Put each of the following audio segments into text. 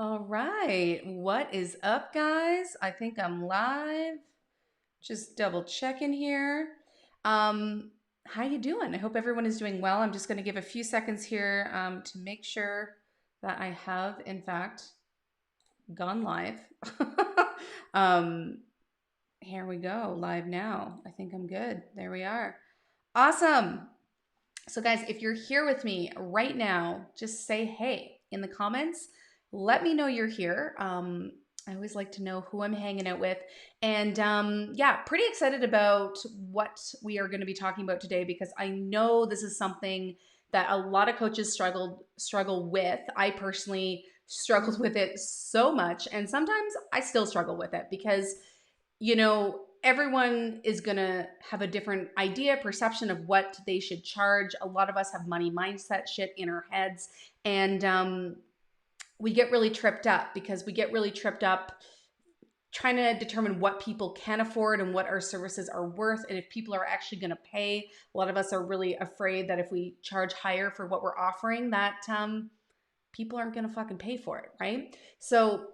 All right, what is up, guys? I think I'm live. Just double checking here. How you doing? I hope everyone is doing well. I'm just going to give a few seconds here to make sure that I have, in fact, gone live. um, Here we go, live now. I think I'm good. There we are. Awesome. So, guys, if you're here with me right now, just say hey in the comments. Let me know you're here. I always like to know who I'm hanging out with. And yeah, pretty excited about what we are going to be talking about today because I know this is something that a lot of coaches struggle with. I personally struggled with it so much, and sometimes I still struggle with it because everyone is going to have a different idea, perception of what they should charge. A lot of us have money mindset shit in our heads. And we get really tripped up because we get really tripped up trying to determine what people can afford and what our services are worth and if people are actually going to pay. A lot of us are really afraid that if we charge higher for what we're offering, that people aren't going to fucking pay for it, right? So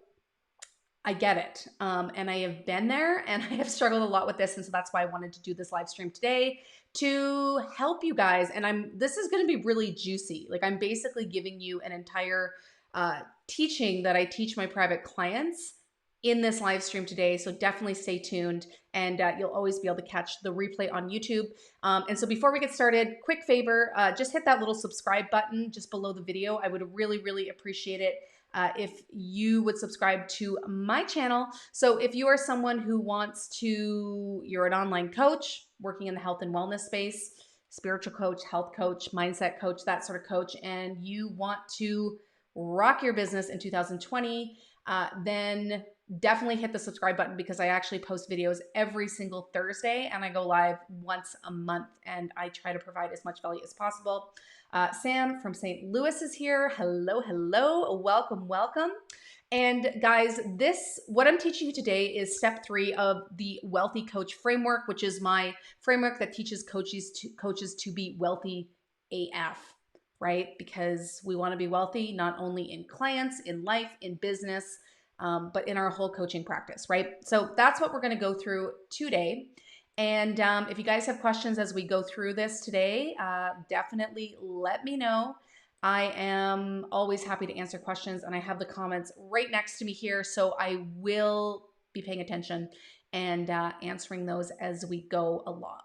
I get it. And I have been there and I have struggled a lot with this. And so that's why I wanted to do this live stream today to help you guys. And this is going to be really juicy. Like, I'm basically giving you an entire teaching that I teach my private clients in this live stream today. So definitely stay tuned, and you'll always be able to catch the replay on YouTube. And so before we get started, quick favor, just hit that little subscribe button just below the video. I would really, really appreciate it if you would subscribe to my channel. So if you are someone who you're an online coach working in the health and wellness space, spiritual coach, health coach, mindset coach, that sort of coach, and you want to rock your business in 2020, then definitely hit the subscribe button because I actually post videos every single Thursday and I go live once a month and I try to provide as much value as possible. Sam from St. Louis is here. Hello, hello. Welcome, welcome. And guys, what I'm teaching you today is step 3 of the Wealthy Coach Framework, which is my framework that teaches coaches to be wealthy AF, right? Because we want to be wealthy not only in clients, in life, in business, but in our whole coaching practice, right? So that's what we're going to go through today. And if you guys have questions as we go through this today, definitely let me know. I am always happy to answer questions, and I have the comments right next to me here, so I will be paying attention and answering those as we go along.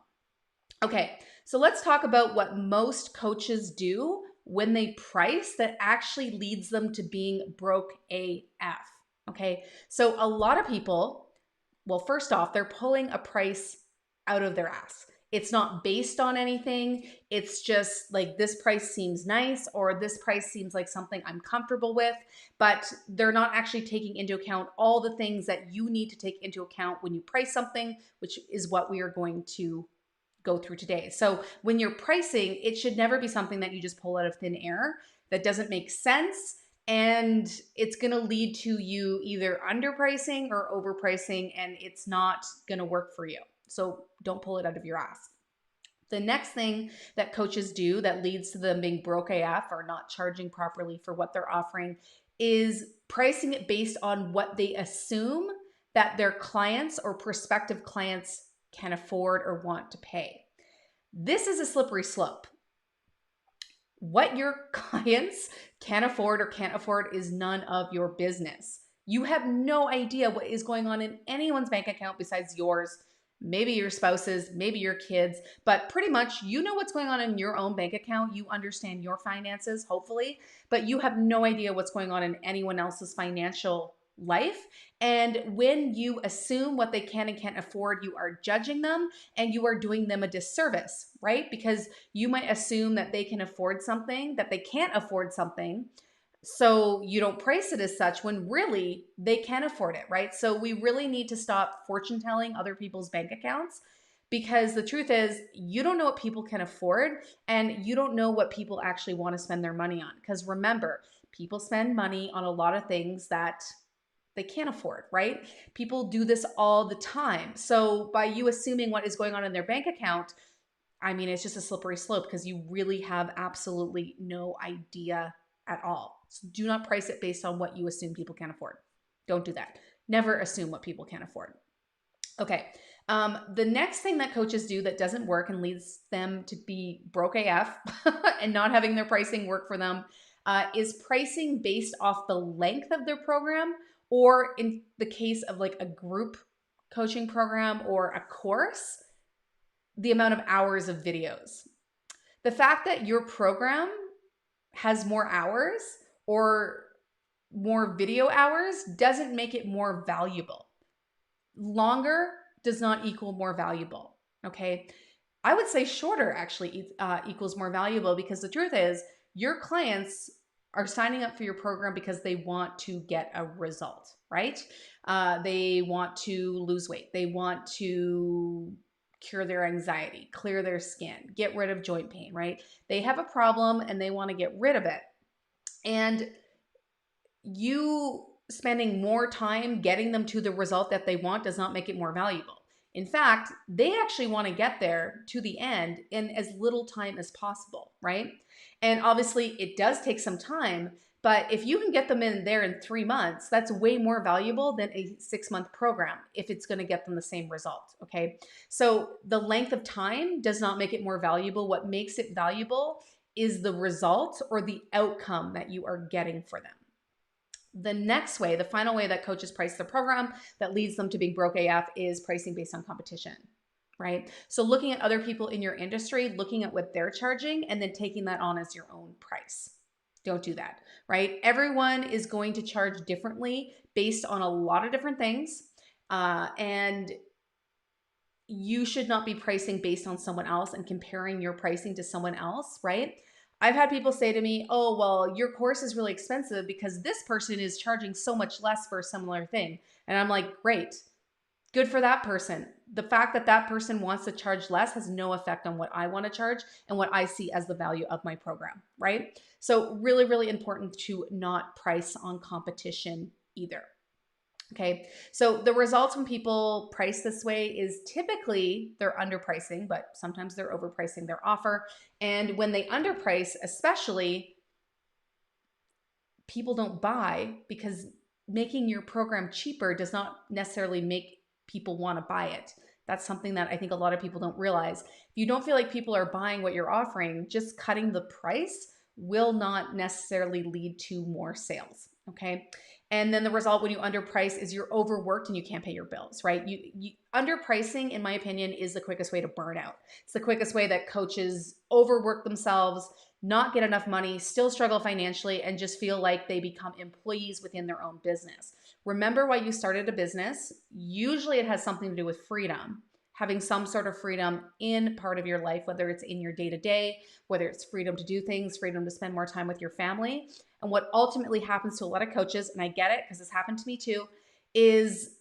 Okay, so let's talk about what most coaches do when they price that actually leads them to being broke AF. Okay, so a lot of people, well, first off, they're pulling a price out of their ass. It's not based on anything. It's just like, this price seems nice, or this price seems like something I'm comfortable with, but they're not actually taking into account all the things that you need to take into account when you price something, which is what we are going to go through today. So when you're pricing, it should never be something that you just pull out of thin air that doesn't make sense. And it's going to lead to you either underpricing or overpricing, and it's not going to work for you. So don't pull it out of your ass. The next thing that coaches do that leads to them being broke AF or not charging properly for what they're offering is pricing it based on what they assume that their clients or prospective clients can afford or want to pay. This is a slippery slope. What your clients can afford or can't afford is none of your business. You have no idea what is going on in anyone's bank account besides yours, maybe your spouse's, maybe your kids, but pretty much you know what's going on in your own bank account. You understand your finances, hopefully, but you have no idea what's going on in anyone else's financial life. And when you assume what they can and can't afford, you are judging them and you are doing them a disservice, right? Because you might assume that they can afford something, that they can't afford something, so you don't price it as such when really they can afford it, right? So we really need to stop fortune telling other people's bank accounts, because the truth is you don't know what people can afford and you don't know what people actually want to spend their money on. Because remember, people spend money on a lot of things that they can't afford, right? People do this all the time. So by you assuming what is going on in their bank account, I mean, it's just a slippery slope because you really have absolutely no idea at all. So do not price it based on what you assume people can afford. Don't do that. Never assume what people can afford. Okay. The next thing that coaches do that doesn't work and leads them to be broke AF and not having their pricing work for them is pricing based off the length of their program, or in the case of like a group coaching program or a course, the amount of hours of videos. The fact that your program has more hours or more video hours doesn't make it more valuable. Longer does not equal more valuable, okay? I would say shorter actually equals more valuable, because the truth is your clients are signing up for your program because they want to get a result, right? They want to lose weight. They want to cure their anxiety, clear their skin, get rid of joint pain, right? They have a problem and they want to get rid of it. And you spending more time getting them to the result that they want does not make it more valuable. In fact, they actually want to get there to the end in as little time as possible, right? And obviously it does take some time, but if you can get them in there in 3 months, that's way more valuable than a 6-month program if it's going to get them the same result, okay? So the length of time does not make it more valuable. What makes it valuable is the result or the outcome that you are getting for them. The next way, the final way that coaches price their program that leads them to being broke AF is pricing based on competition, right? So looking at other people in your industry, looking at what they're charging, and then taking that on as your own price. Don't do that, right? Everyone is going to charge differently based on a lot of different things. And you should not be pricing based on someone else and comparing your pricing to someone else, right? I've had people say to me, oh, well, your course is really expensive because this person is charging so much less for a similar thing. And I'm like, great, good for that person. The fact that that person wants to charge less has no effect on what I want to charge and what I see as the value of my program, right? So really, really important to not price on competition either. Okay, so the results when people price this way is typically they're underpricing, but sometimes they're overpricing their offer. And when they underprice, especially, people don't buy, because making your program cheaper does not necessarily make people want to buy it. That's something that I think a lot of people don't realize. If you don't feel like people are buying what you're offering, just cutting the price will not necessarily lead to more sales, okay? And then the result when you underprice is you're overworked and you can't pay your bills, right? Underpricing, in my opinion, is the quickest way to burn out. It's the quickest way that coaches overwork themselves, not get enough money, still struggle financially, and just feel like they become employees within their own business. Remember why you started a business. Usually it has something to do with freedom. Having some sort of freedom in part of your life, whether it's in your day-to-day, whether it's freedom to do things, freedom to spend more time with your family. And what ultimately happens to a lot of coaches, and I get it because this happened to me too, is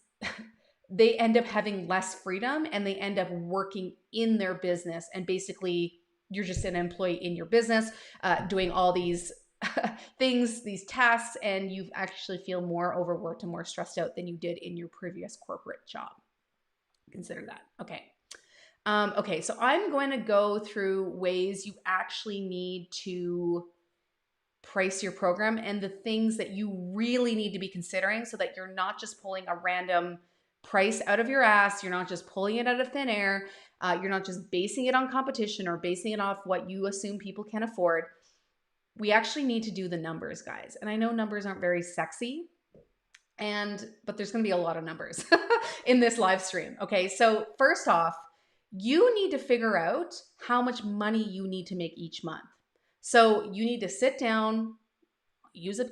they end up having less freedom and they end up working in their business. And basically, you're just an employee in your business doing all these things, these tasks, and you actually feel more overworked and more stressed out than you did in your previous corporate job. Consider that. Okay. Okay, so I'm going to go through ways you actually need to price your program and the things that you really need to be considering so that you're not just pulling a random price out of your ass. You're not just pulling it out of thin air. You're not just basing it on competition or basing it off what you assume people can afford. We actually need to do the numbers, guys. And I know numbers aren't very sexy, but there's going to be a lot of numbers in this live stream. Okay, so first off, you need to figure out how much money you need to make each month. So you need to sit down,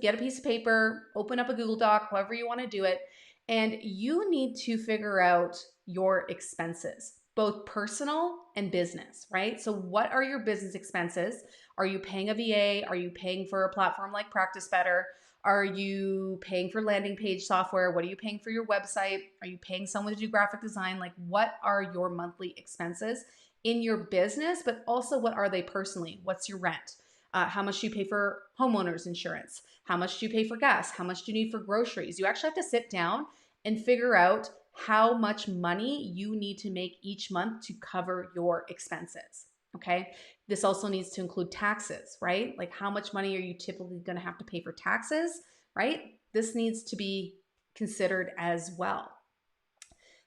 get a piece of paper, open up a Google Doc, however you want to do it, and you need to figure out your expenses, both personal and business, right? So what are your business expenses? Are you paying a VA? Are you paying for a platform like Practice Better? Are you paying for landing page software? What are you paying for your website? Are you paying someone to do graphic design? Like, what are your monthly expenses in your business, but also what are they personally? What's your rent? How much do you pay for homeowners insurance? How much do you pay for gas? How much do you need for groceries? You actually have to sit down and figure out how much money you need to make each month to cover your expenses. Okay. This also needs to include taxes, right? Like how much money are you typically going to have to pay for taxes, right? This needs to be considered as well.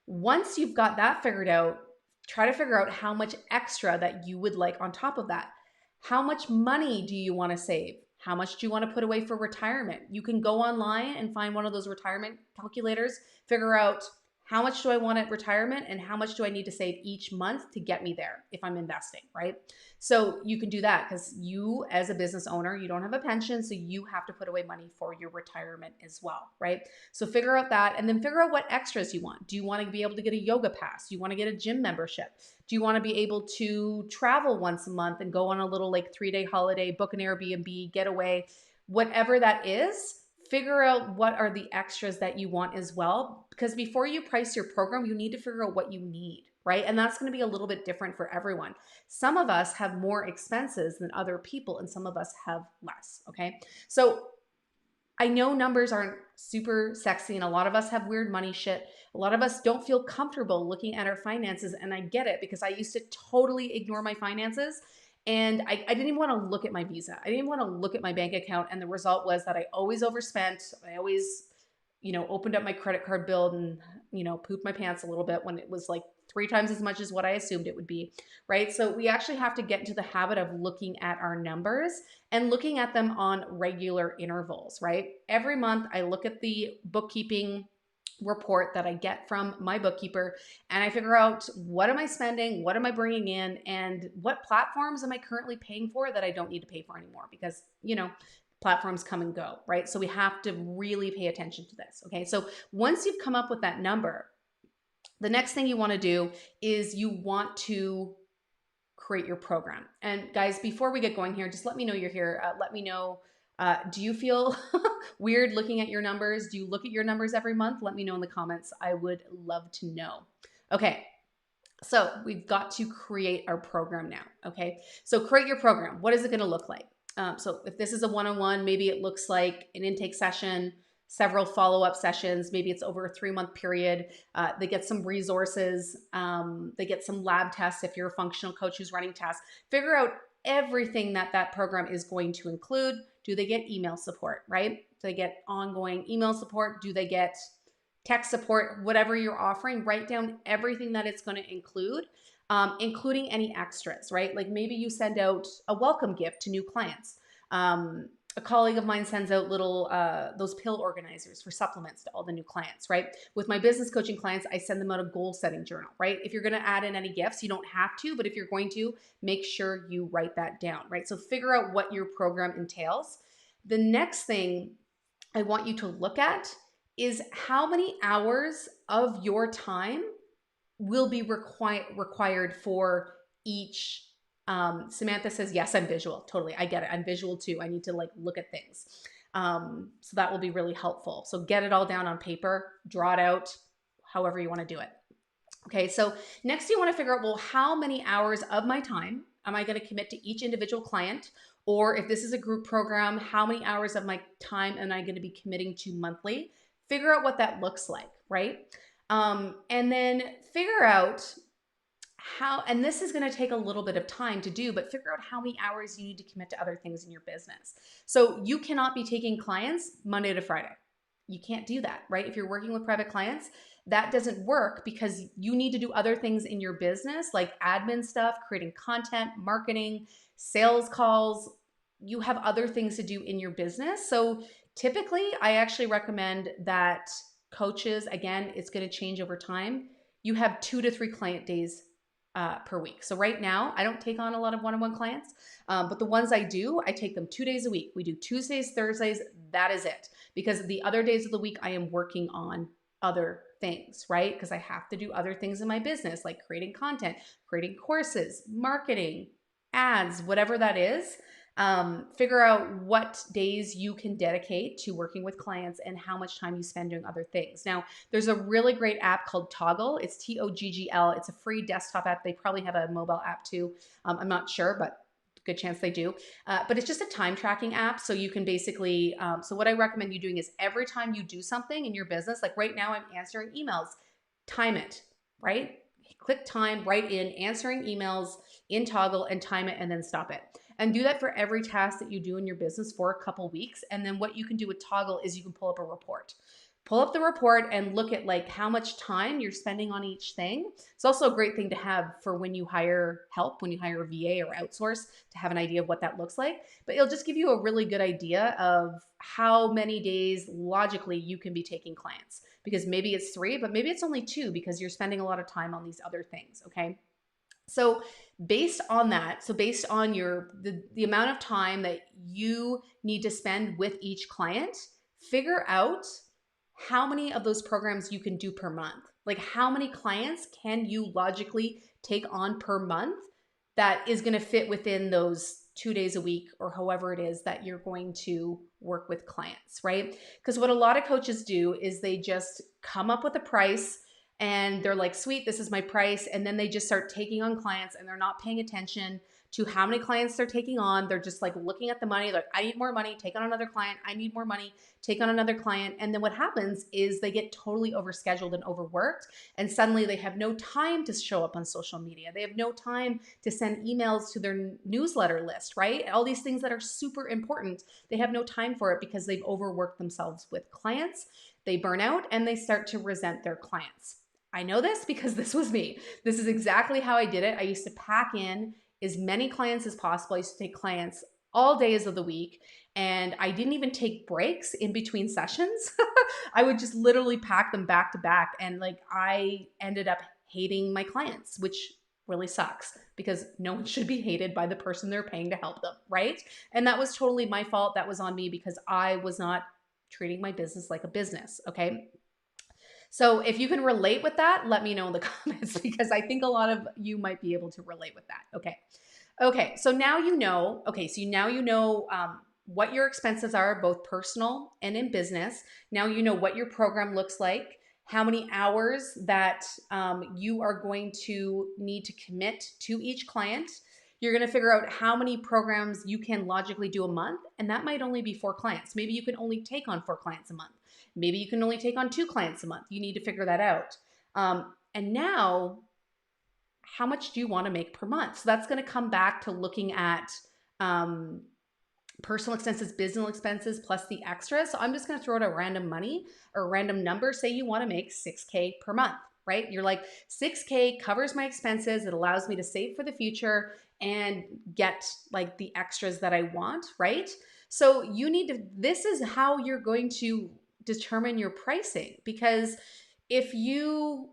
Once you've got that figured out, try to figure out how much extra that you would like on top of that. How much money do you want to save? How much do you want to put away for retirement? You can go online and find one of those retirement calculators, figure out how much do I want at retirement and how much do I need to save each month to get me there if I'm investing, right? So you can do that because you, as a business owner, you don't have a pension, so you have to put away money for your retirement as well, right? So figure out that and then figure out what extras you want. Do you want to be able to get a yoga pass? Do you want to get a gym membership? Do you want to be able to travel once a month and go on a little like 3-day holiday, book an Airbnb, get away, whatever that is? Figure out what are the extras that you want as well, because before you price your program, you need to figure out what you need, right? And that's going to be a little bit different for everyone. Some of us have more expenses than other people, and some of us have less, okay? So I know numbers aren't super sexy, and a lot of us have weird money shit. A lot of us don't feel comfortable looking at our finances, and I get it because I used to totally ignore my finances. And I didn't even want to look at my Visa. I didn't even want to look at my bank account. And the result was that I always overspent. I always, opened up my credit card bill and, pooped my pants a little bit when it was like 3 times as much as what I assumed it would be, right? So we actually have to get into the habit of looking at our numbers and looking at them on regular intervals, right? Every month I look at the bookkeeping report that I get from my bookkeeper and I figure out what am I spending, what am I bringing in, and what platforms am I currently paying for that I don't need to pay for anymore because, platforms come and go, right? So we have to really pay attention to this, okay? So once you've come up with that number, the next thing you want to do is you want to create your program. And guys, before we get going here, just let me know you're here. Let me know, do you feel weird looking at your numbers? Do you look at your numbers every month? Let me know in the comments. I would love to know. Okay, so we've got to create our program now, okay? So create your program. What is it gonna look like? So if this is a one-on-one, maybe it looks like an intake session, several follow-up sessions. Maybe it's over a 3-month period. They get some resources. They get some lab tests if you're a functional coach who's running tests. Figure out everything that program is going to include. Do they get email support, right? Do they get ongoing email support? Do they get tech support? Whatever you're offering, write down everything that it's going to include. Including any extras, right? Like maybe you send out a welcome gift to new clients. A colleague of mine sends out little, those pill organizers for supplements to all the new clients, right? With my business coaching clients, I send them out a goal setting journal, right? If you're going to add in any gifts, you don't have to, but if you're going to, make sure you write that down, right? So figure out what your program entails. The next thing I want you to look at is how many hours of your time will be required for each. Samantha says, yes, I'm visual. Totally. I get it. I'm visual too. I need to look at things. So that will be really helpful. So get it all down on paper, draw it out, however you want to do it. Okay. So next you want to figure out, well, how many hours of my time am I going to commit to each individual client? Or if this is a group program, how many hours of my time am I going to be committing to monthly? Figure out what that looks like, right? And then figure out how, and this is going to take a little bit of time to do, but figure out how many hours you need to commit to other things in your business. So you cannot be taking clients Monday to Friday. You can't do that, right? If you're working with private clients, that doesn't work because you need to do other things in your business, like admin stuff, creating content, marketing, sales calls. You have other things to do in your business. So typically, I actually recommend that coaches, again, it's going to change over time. You have 2 to 3 client days per week. So right now, I don't take on a lot of one-on-one clients, but the ones I do, I take them 2 days a week. We do Tuesdays, Thursdays. That is it. Because the other days of the week, I am working on other things, right? Because I have to do other things in my business, like creating content, creating courses, marketing, ads, whatever that is. Figure out what days you can dedicate to working with clients and how much time you spend doing other things. Now, there's a really great app called Toggle. It's Toggl. It's a free desktop app. They probably have a mobile app too. I'm not sure, but good chance they do. But it's just a time tracking app. So you can basically, so what I recommend you doing is every time you do something in your business, like right now I'm answering emails, time it, right? click time, write in answering emails in Toggle and time it and then stop it. And do that for every task that you do in your business for a couple weeks. And then what you can do with Toggle is you can pull up a report. Pull up the report and look at like how much time you're spending on each thing. It's also a great thing to have for when you hire help, when you hire a VA or outsource, to have an idea of what that looks like. But it'll just give you a really good idea of how many days logically you can be taking clients, because maybe it's 3, but maybe it's only 2 because you're spending a lot of time on these other things. Okay. So based on that, so based on the amount of time that you need to spend with each client, figure out how many of those programs you can do per month. Like how many clients can you logically take on per month that is going to fit within those 2 days a week or however it is that you're going to work with clients, right? Because what a lot of coaches do is they just come up with a price and they're like, sweet, this is my price. And then they just start taking on clients and they're not paying attention to how many clients they're taking on. They're just like looking at the money, like, I need more money, take on another client. I need more money, take on another client. And then what happens is they get totally overscheduled and overworked. And suddenly they have no time to show up on social media. They have no time to send emails to their newsletter list, right? All these things that are super important. They have no time for it because they've overworked themselves with clients. They burn out and they start to resent their clients. I know this because this was me. This is exactly how I did it. I used to pack in as many clients as possible. I used to take clients all days of the week, and I didn't even take breaks in between sessions. I would just literally pack them back to back, and like I ended up hating my clients, which really sucks because no one should be hated by the person they're paying to help them, right? And that was totally my fault. That was on me because I was not treating my business like a business, okay? So if you can relate with that, let me know in the comments because I think a lot of you might be able to relate with that. Okay. Okay. So now you know, what your expenses are, both personal and in business. Now you know what your program looks like, how many hours that you are going to need to commit to each client. You're going to figure out how many programs you can logically do a month, and that might only be 4 clients. Maybe you can only take on 4 clients a month. Maybe you can only take on 2 clients a month. You need to figure that out. And now, how much do you want to make per month? So that's going to come back to looking at personal expenses, business expenses, plus the extras. So I'm just going to throw out a random money or a random number. Say you want to make $6K per month, right? You're like, $6K covers my expenses. It allows me to save for the future and get like the extras that I want, right? So you need to, this is how you're going to determine your pricing, because if you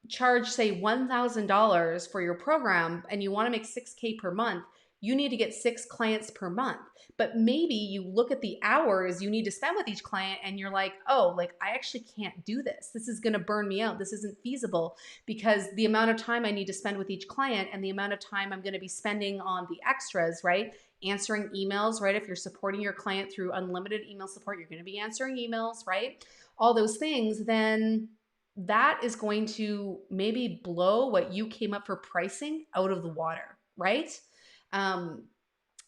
charge say $1,000 for your program and you want to make 6K per month, you need to get 6 clients per month. But maybe you look at the hours you need to spend with each client and you're like, oh, like I actually can't do this. This is going to burn me out. This isn't feasible because the amount of time I need to spend with each client and the amount of time I'm going to be spending on the extras, right? Answering emails, right? If you're supporting your client through unlimited email support, you're going to be answering emails, right? All those things, then that is going to maybe blow what you came up for pricing out of the water, right?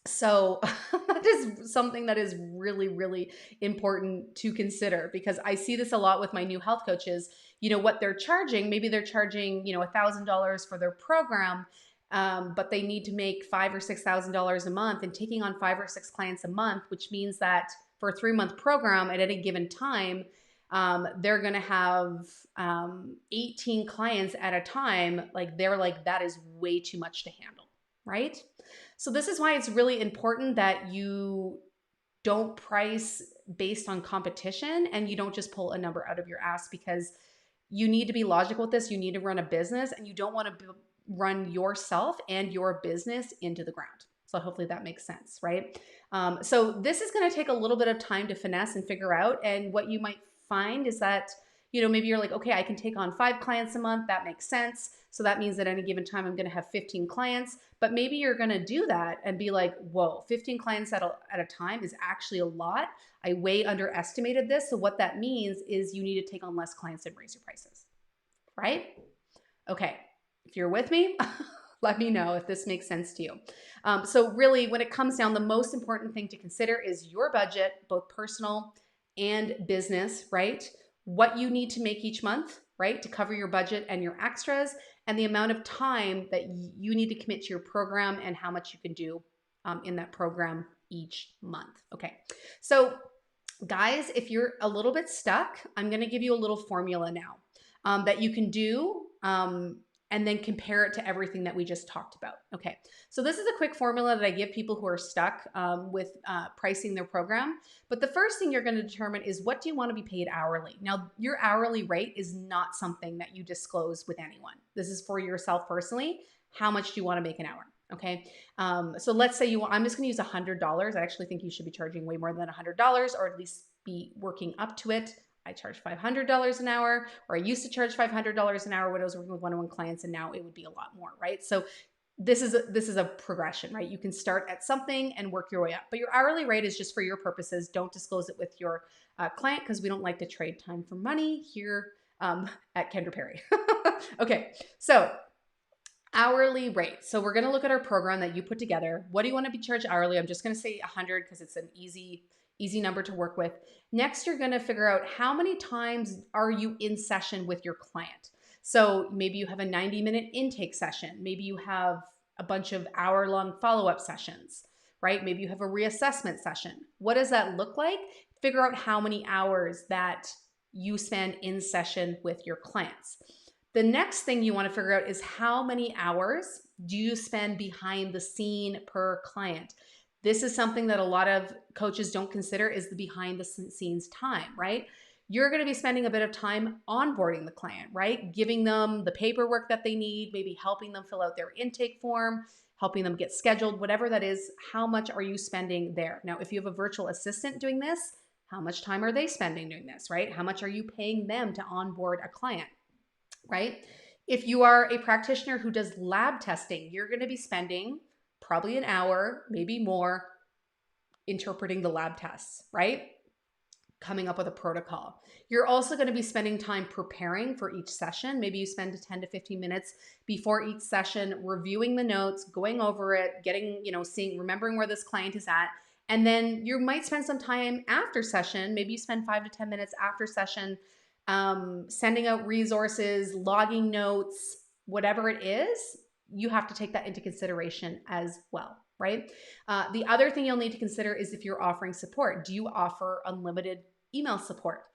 So that is something that is really, really important to consider, because I see this a lot with my new health coaches. You know, what they're charging, maybe they're charging, $1,000 for their program, but they need to make $5,000 or $6,000 a month, and taking on 5 or 6 clients a month, which means that for a 3-month program at any given time, they're going to have 18 clients at a time. Like they're like, that is way too much to handle, right? So this is why it's really important that you don't price based on competition and you don't just pull a number out of your ass, because you need to be logical with this. You need to run a business and you don't want to run yourself and your business into the ground. So hopefully that makes sense, right? So this is going to take a little bit of time to finesse and figure out. And what you might find is that, maybe you're like, okay, I can take on 5 clients a month. That makes sense. So that means that any given time I'm going to have 15 clients. But maybe you're going to do that and be like, whoa, 15 clients at a time is actually a lot. I way underestimated this. So what that means is you need to take on less clients and raise your prices, right? Okay. If you're with me, let me know if this makes sense to you. So really, when it comes down, the most important thing to consider is your budget, both personal and business, right? What you need to make each month, right, to cover your budget and your extras, and the amount of time that you need to commit to your program and how much you can do in that program each month. Okay, so guys, if you're a little bit stuck, I'm going to give you a little formula now that you can do and then compare it to everything that we just talked about. Okay, so this is a quick formula that I give people who are stuck with pricing their program. But the first thing you're going to determine is, what do you want to be paid hourly? Now, your hourly rate is not something that you disclose with anyone. This is for yourself personally. How much do you want to make an hour? Okay, so let's say I'm just going to use $100. I actually think you should be charging way more than $100, or at least be working up to it. I charge $500 an hour, or I used to charge $500 an hour when I was working with one-on-one clients, and now it would be a lot more, right? So this is a progression, right? You can start at something and work your way up, but your hourly rate is just for your purposes. Don't disclose it with your client, because we don't like to trade time for money here at Kendra Perry. Okay, so hourly rate. So we're going to look at our program that you put together. What do you want to be charged hourly? I'm just going to say 100 because it's an easy number to work with. Next, you're going to figure out how many times are you in session with your client. So maybe you have a 90-minute intake session. Maybe you have a bunch of hour-long follow-up sessions, right? Maybe you have a reassessment session. What does that look like? Figure out how many hours that you spend in session with your clients. The next thing you want to figure out is, how many hours do you spend behind the scene per client? This is something that a lot of coaches don't consider, is the behind the scenes time, right? You're going to be spending a bit of time onboarding the client, right? Giving them the paperwork that they need, maybe helping them fill out their intake form, helping them get scheduled, whatever that is. How much are you spending there? Now, if you have a virtual assistant doing this, how much time are they spending doing this, right? How much are you paying them to onboard a client, right? If you are a practitioner who does lab testing, you're going to be spending probably an hour, maybe more, interpreting the lab tests, right? Coming up with a protocol. You're also going to be spending time preparing for each session. Maybe you spend 10 to 15 minutes before each session reviewing the notes, going over it, getting, remembering where this client is at. And then you might spend some time after session. Maybe you spend 5 to 10 minutes after session sending out resources, logging notes, whatever it is. You have to take that into consideration as well, right? The other thing you'll need to consider is if you're offering support. Do you offer unlimited email support?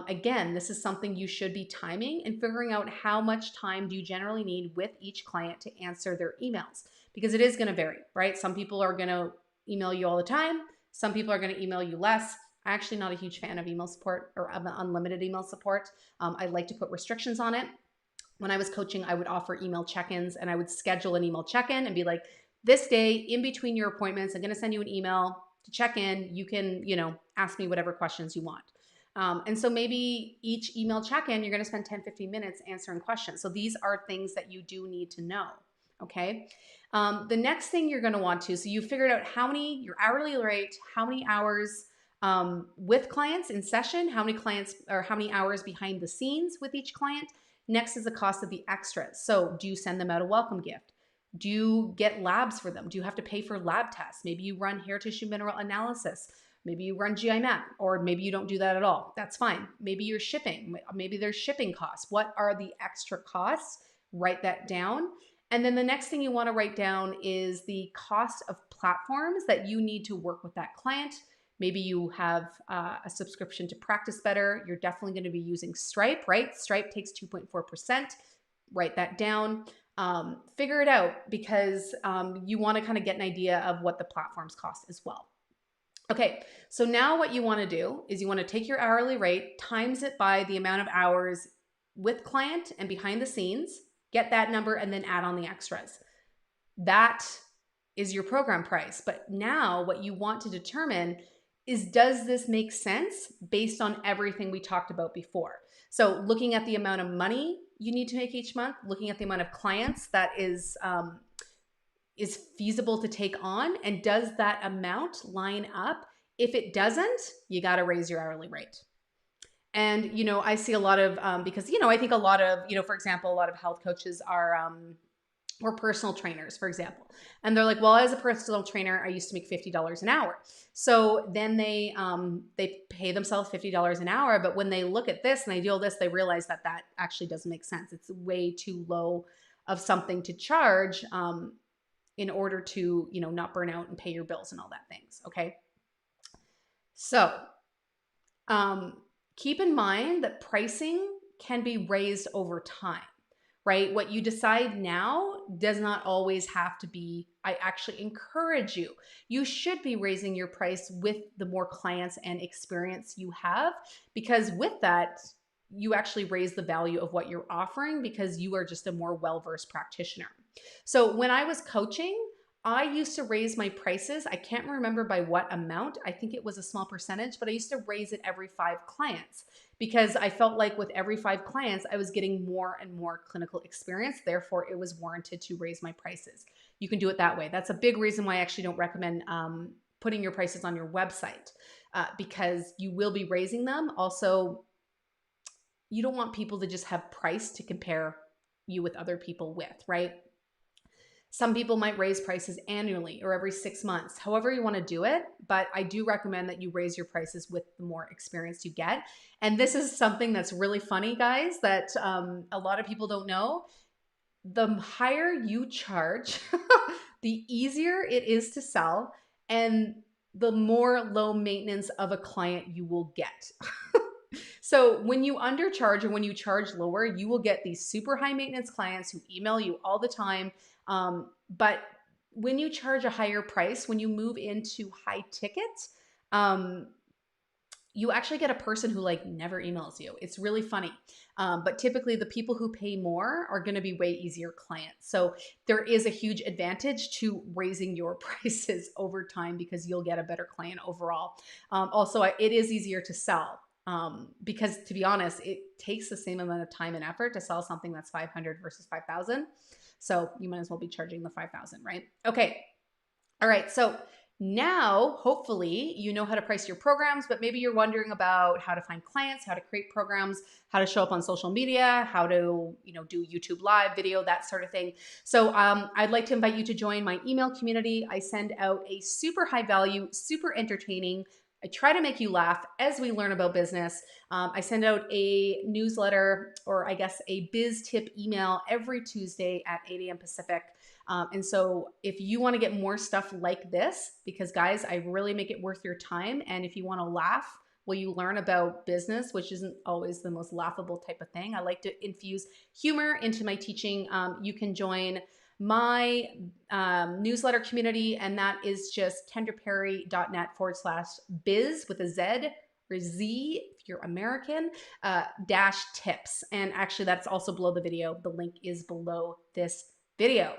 Again, this is something you should be timing and figuring out how much time do you generally need with each client to answer their emails, because it is going to vary, right? Some people are going to email you all the time. Some people are going to email you less. I'm actually not a huge fan of email support or of unlimited email support. I like to put restrictions on it. When I was coaching, I would offer email check-ins, and I would schedule an email check-in and be like, this day in between your appointments, I'm going to send you an email to check in. You can, ask me whatever questions you want. And so maybe each email check-in, you're going to spend 10, 15 minutes answering questions. So these are things that you do need to know. Okay. The next thing you're going to want to, so you figured out your hourly rate, how many hours with clients in session, how many hours behind the scenes with each client. Next is the cost of the extras. So do you send them out a welcome gift? Do you get labs for them? Do you have to pay for lab tests? Maybe you run hair tissue mineral analysis. Maybe you run GI-MEP, or maybe you don't do that at all. That's fine. Maybe you're shipping. Maybe there's shipping costs. What are the extra costs? Write that down. And then the next thing you want to write down is the cost of platforms that you need to work with that client. Maybe you have a subscription to Practice Better. You're definitely going to be using Stripe, right? Stripe takes 2.4%. Write that down. Figure it out, because you want to kind of get an idea of what the platforms cost as well. Okay, so now what you want to do is you want to take your hourly rate, times it by the amount of hours with client and behind the scenes, get that number, and then add on the extras. That is your program price. But now what you want to determine is, does this make sense based on everything we talked about before? So looking at the amount of money you need to make each month, looking at the amount of clients that is feasible to take on, and does that amount line up? If it doesn't, you got to raise your hourly rate. And, I see a lot of, because, I think a lot of, for example, a lot of health coaches are, or personal trainers, for example. And they're like, well, as a personal trainer, I used to make $50 an hour. So then they pay themselves $50 an hour. But when they look at this and they do all this, they realize that actually doesn't make sense. It's way too low of something to charge in order to, you know, not burn out and pay your bills and all that things. Okay. So keep in mind that pricing can be raised over time, right? What you decide now does not always have to be. I actually encourage you. You should be raising your price with the more clients and experience you have, because with that, you actually raise the value of what you're offering because you are just a more well-versed practitioner. So when I was coaching, I used to raise my prices. I can't remember by what amount. I think it was a small percentage, but I used to raise it every 5 clients because I felt like with every 5 clients, I was getting more and more clinical experience. Therefore, it was warranted to raise my prices. You can do it that way. That's a big reason why I actually don't recommend putting your prices on your website because you will be raising them. Also, you don't want people to just have price to compare you with other people with, right? Some people might raise prices annually or every 6 months, however you want to do it. But I do recommend that you raise your prices with the more experience you get. And this is something that's really funny, guys, that a lot of people don't know. The higher you charge, the easier it is to sell and the more low maintenance of a client you will get. So when you undercharge or when you charge lower, you will get these super high maintenance clients who email you all the time. But when you charge a higher price, when you move into high ticket, you actually get a person who like never emails you. It's really funny. But typically the people who pay more are going to be way easier clients. So there is a huge advantage to raising your prices over time because you'll get a better client overall. Also, it is easier to sell. Because to be honest, it takes the same amount of time and effort to sell something that's 500 versus 5,000. So you might as well be charging the 5,000, right? Okay. All right. So now, hopefully, you know how to price your programs, but maybe you're wondering about how to find clients, how to create programs, how to show up on social media, how to, you know, do YouTube live video, that sort of thing. So I'd like to invite you to join my email community. I send out a super high value, super entertaining. I try to make you laugh as we learn about business. I send out a newsletter, or I guess a biz tip email every Tuesday at 8 a.m. Pacific. And so if you want to get more stuff like this, because guys, I really make it worth your time. And if you want to laugh while you learn about business, which isn't always the most laughable type of thing, I like to infuse humor into my teaching. You can join my newsletter community, and that is just kendraperry.net/biz with a Z or Z if you're American, dash tips. And actually that's also below the video. The link is below this video.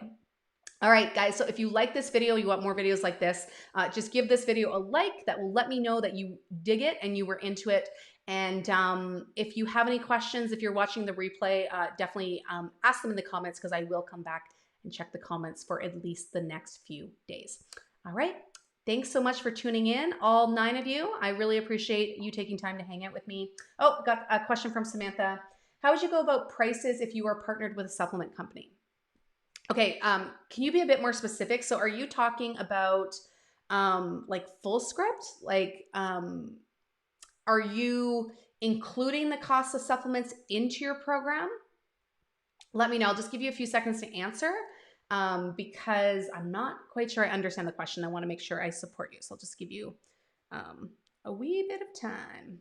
All right, guys, so if you like this video, you want more videos like this, just give this video a like. That will let me know that you dig it and you were into it. And if you have any questions, if you're watching the replay, definitely ask them in the comments because I will come back and check the comments for at least the next few days. All right. Thanks so much for tuning in, all 9 of you. I really appreciate you taking time to hang out with me. Oh, got a question from Samantha. How would you go about prices if you are partnered with a supplement company? Okay, can you be a bit more specific? So are you talking about like full script? Like, are you including the cost of supplements into your program? Let me know. I'll just give you a few seconds to answer because I'm not quite sure I understand the question. I want to make sure I support you. So I'll just give you a wee bit of time.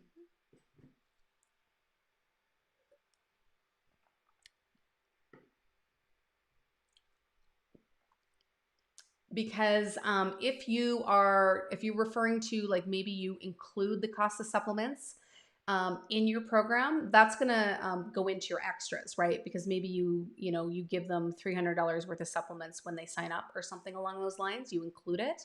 Because if you're referring to like maybe you include the cost of supplements in your program, that's gonna go into your extras, right? Because maybe you give them $300 worth of supplements when they sign up or something along those lines. You include it.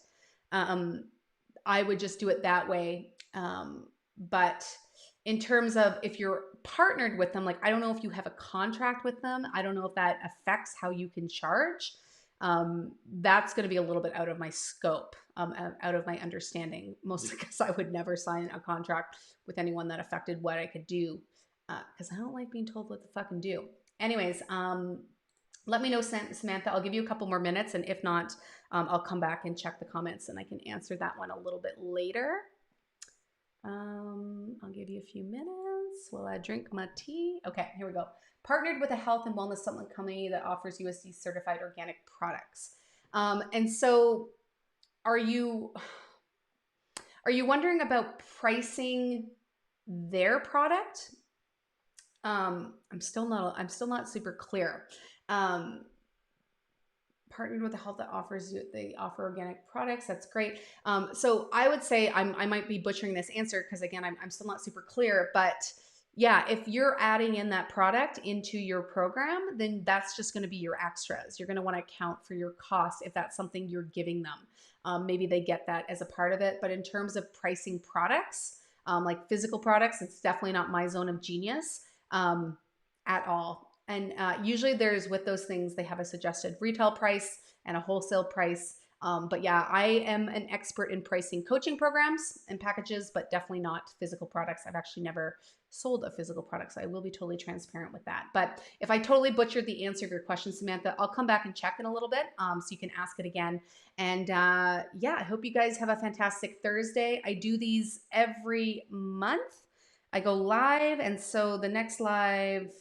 I would just do it that way. But in terms of if you're partnered with them, like I don't know if you have a contract with them. I don't know if that affects how you can charge. That's going to be a little bit out of my scope, out of my understanding, mostly because I would never sign a contract with anyone that affected what I could do, because I don't like being told what to fucking do. Anyways, let me know, Samantha. I'll give you a couple more minutes, and if not, I'll come back and check the comments, and I can answer that one a little bit later. I'll give you a few minutes while I drink my tea. Okay, here we go. Partnered with a health and wellness supplement company that offers USD certified organic products. And so are you wondering about pricing their product? I'm still not super clear. Um, Partnered with a health that they offer organic products. That's great. So I would say I might be butchering this answer because again, I'm still not super clear, but yeah, if you're adding in that product into your program, then that's just going to be your extras. You're going to want to account for your cost if that's something you're giving them. Maybe they get that as a part of it, but in terms of pricing products, like physical products, it's definitely not my zone of genius at all. And usually there's, with those things, they have a suggested retail price and a wholesale price. But yeah, I am an expert in pricing coaching programs and packages, but definitely not physical products. I've actually never sold a physical product, so I will be totally transparent with that. But if I totally butchered the answer of your question, Samantha, I'll come back and check in a little bit so you can ask it again. And yeah, I hope you guys have a fantastic Thursday. I do these every month. I go live, and so the next live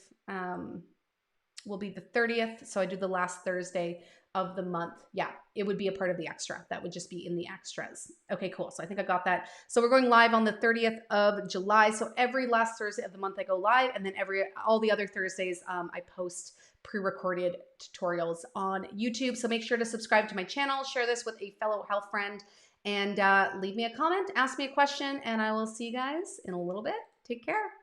will be the 30th. So I do the last Thursday of the month. Yeah, it would be a part of the extra. That would just be in the extras. Okay, cool. So I think I got that. So we're going live on the 30th of July. So every last Thursday of the month I go live, and then all the other Thursdays I post pre-recorded tutorials on YouTube. So make sure to subscribe to my channel, share this with a fellow health friend, and leave me a comment, ask me a question, and I will see you guys in a little bit. Take care.